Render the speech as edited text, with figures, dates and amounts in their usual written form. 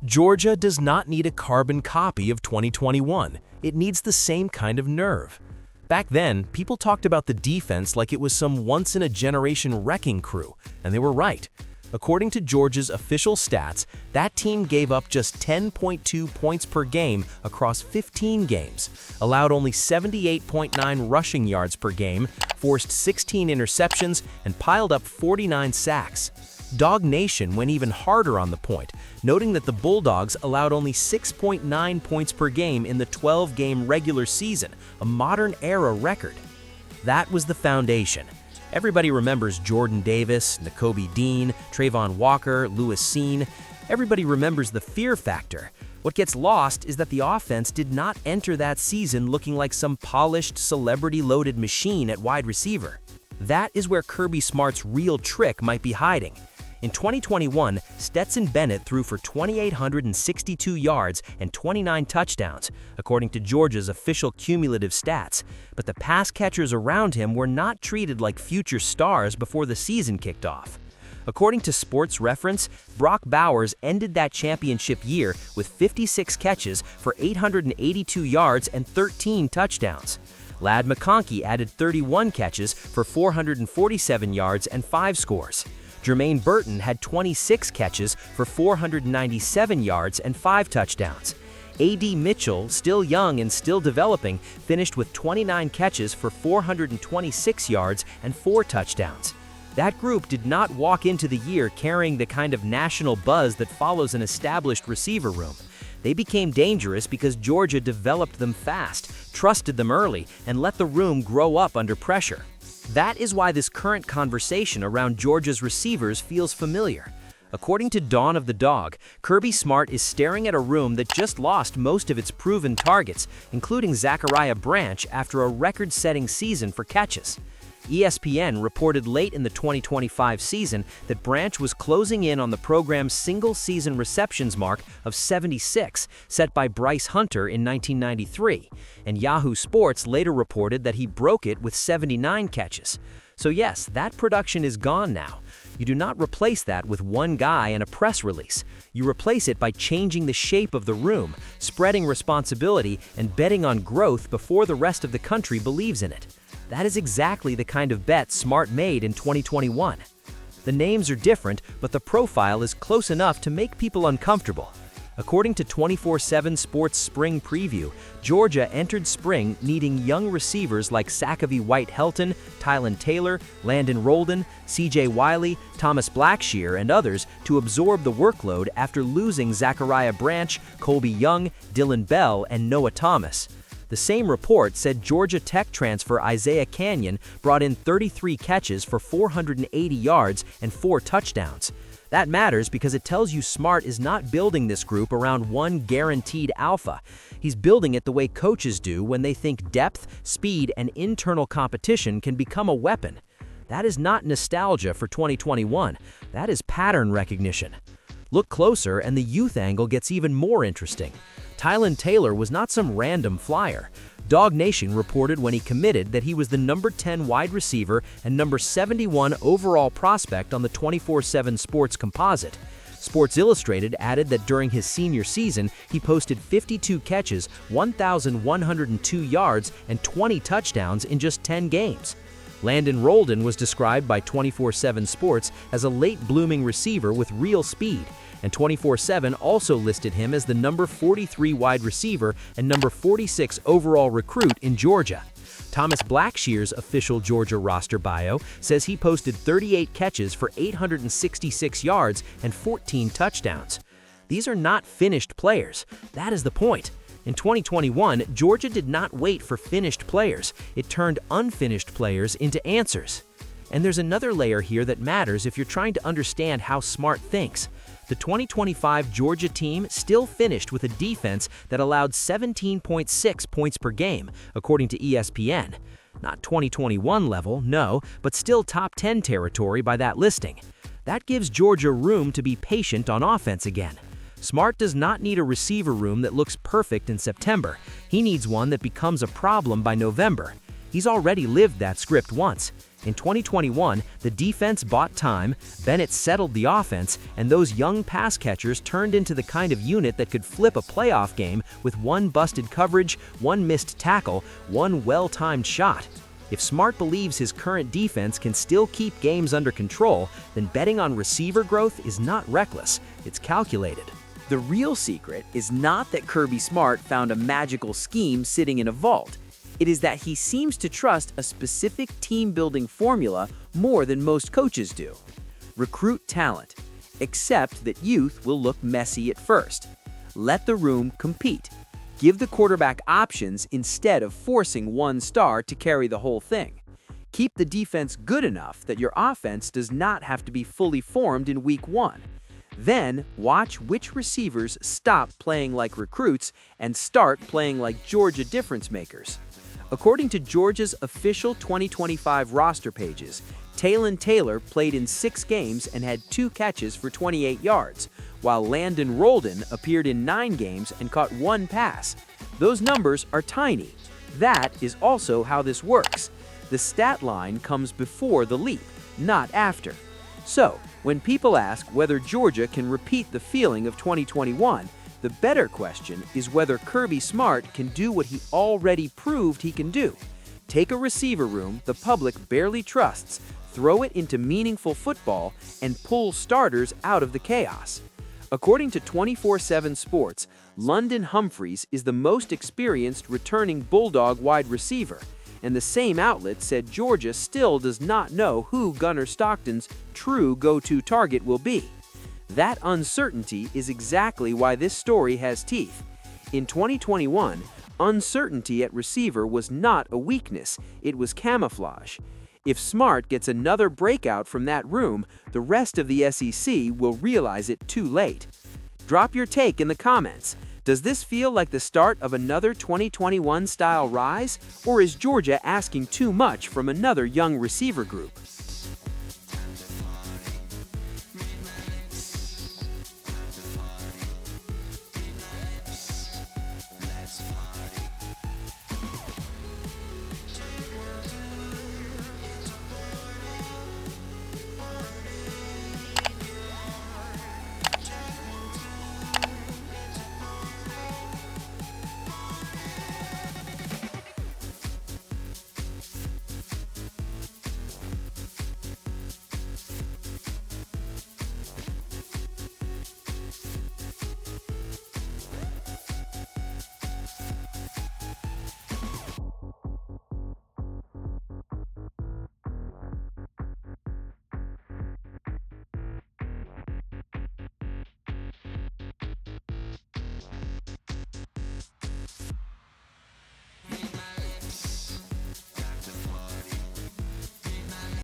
Georgia does not need a carbon copy of 2021. It needs the same kind of nerve. Back then, people talked about the defense like it was some once-in-a-generation wrecking crew, and they were right. According to Georgia's official stats, that team gave up just 10.2 points per game across 15 games, allowed only 78.9 rushing yards per game, forced 16 interceptions, and piled up 49 sacks. Dog Nation went even harder on the point, noting that the Bulldogs allowed only 6.9 points per game in the 12-game regular season, a modern-era record. That was the foundation. Everybody remembers Jordan Davis, Nakobe Dean, Trayvon Walker, Lewis Cine. Everybody remembers the fear factor. What gets lost is that the offense did not enter that season looking like some polished, celebrity-loaded machine at wide receiver. That is where Kirby Smart's real trick might be hiding. In 2021, Stetson Bennett threw for 2,862 yards and 29 touchdowns, according to Georgia's official cumulative stats, but the pass catchers around him were not treated like future stars before the season kicked off. According to Sports Reference, Brock Bowers ended that championship year with 56 catches for 882 yards and 13 touchdowns. Ladd McConkey added 31 catches for 447 yards and 5 scores. Jermaine Burton had 26 catches for 497 yards and 5 touchdowns. A.D. Mitchell, still young and still developing, finished with 29 catches for 426 yards and 4 touchdowns. That group did not walk into the year carrying the kind of national buzz that follows an established receiver room. They became dangerous because Georgia developed them fast, trusted them early, and let the room grow up under pressure. That is why this current conversation around Georgia's receivers feels familiar. According to Dawn of the Dog, Kirby Smart is staring at a room that just lost most of its proven targets, including Zachariah Branch after a record-setting season for catches. ESPN reported late in the 2025 season that Branch was closing in on the program's single-season receptions mark of 76, set by Bryce Hunter in 1993, and Yahoo Sports later reported that he broke it with 79 catches. So yes, that production is gone now. You do not replace that with one guy and a press release. You replace it by changing the shape of the room, spreading responsibility, and betting on growth before the rest of the country believes in it. That is exactly the kind of bet Smart made in 2021. The names are different, but the profile is close enough to make people uncomfortable. According to 24/7 Sports Spring Preview, Georgia entered spring needing young receivers like Sacavy White-Helton, Talyn Taylor, Landon Roldan, C.J. Wiley, Thomas Blackshear, and others to absorb the workload after losing Zachariah Branch, Colby Young, Dylan Bell, and Noah Thomas. The same report said Georgia Tech transfer Isiah Canion brought in 33 catches for 480 yards and 4 touchdowns. That matters because it tells you Smart is not building this group around one guaranteed alpha. He's building it the way coaches do when they think depth, speed, and internal competition can become a weapon. That is not nostalgia for 2021. That is pattern recognition. Look closer and the youth angle gets even more interesting. Talyn Taylor was not some random flyer. Dog Nation reported when he committed that he was the number 10 wide receiver and number 71 overall prospect on the 24/7 Sports composite. Sports Illustrated added that during his senior season, he posted 52 catches, 1,102 yards, and 20 touchdowns in just 10 games. Landon Roldan was described by 24/7 Sports as a late-blooming receiver with real speed, and 24/7 also listed him as the number 43 wide receiver and number 46 overall recruit in Georgia. Thomas Blackshear's official Georgia roster bio says he posted 38 catches for 866 yards and 14 touchdowns. These are not finished players. That is the point. In 2021, Georgia did not wait for finished players. It turned unfinished players into answers. And there's another layer here that matters if you're trying to understand how Smart thinks. The 2025 Georgia team still finished with a defense that allowed 17.6 points per game, according to ESPN. Not 2021 level, no, but still top 10 territory by that listing. That gives Georgia room to be patient on offense again. Smart does not need a receiver room that looks perfect in September. He needs one that becomes a problem by November. He's already lived that script once. In 2021, the defense bought time, Bennett settled the offense, and those young pass catchers turned into the kind of unit that could flip a playoff game with one busted coverage, one missed tackle, one well-timed shot. If Smart believes his current defense can still keep games under control, then betting on receiver growth is not reckless, it's calculated. The real secret is not that Kirby Smart found a magical scheme sitting in a vault. It is that he seems to trust a specific team-building formula more than most coaches do. Recruit talent. Accept that youth will look messy at first. Let the room compete. Give the quarterback options instead of forcing one star to carry the whole thing. Keep the defense good enough that your offense does not have to be fully formed in week 1. Then, watch which receivers stop playing like recruits and start playing like Georgia difference makers. According to Georgia's official 2025 roster pages, Talyn played in 6 games and had 2 catches for 28 yards, while Landon Roldan appeared in 9 games and caught 1 pass. Those numbers are tiny. That is also how this works. The stat line comes before the leap, not after. So, when people ask whether Georgia can repeat the feeling of 2021, the better question is whether Kirby Smart can do what he already proved he can do. Take a receiver room the public barely trusts, throw it into meaningful football, and pull starters out of the chaos. According to 24/7 Sports, London Humphreys is the most experienced returning Bulldog wide receiver, and the same outlet said Georgia still does not know who Gunner Stockton's true go-to target will be. That uncertainty is exactly why this story has teeth. In 2021, uncertainty at receiver was not a weakness, it was camouflage. If Smart gets another breakout from that room, the rest of the SEC will realize it too late. Drop your take in the comments. Does this feel like the start of another 2021 style rise, or is Georgia asking too much from another young receiver group?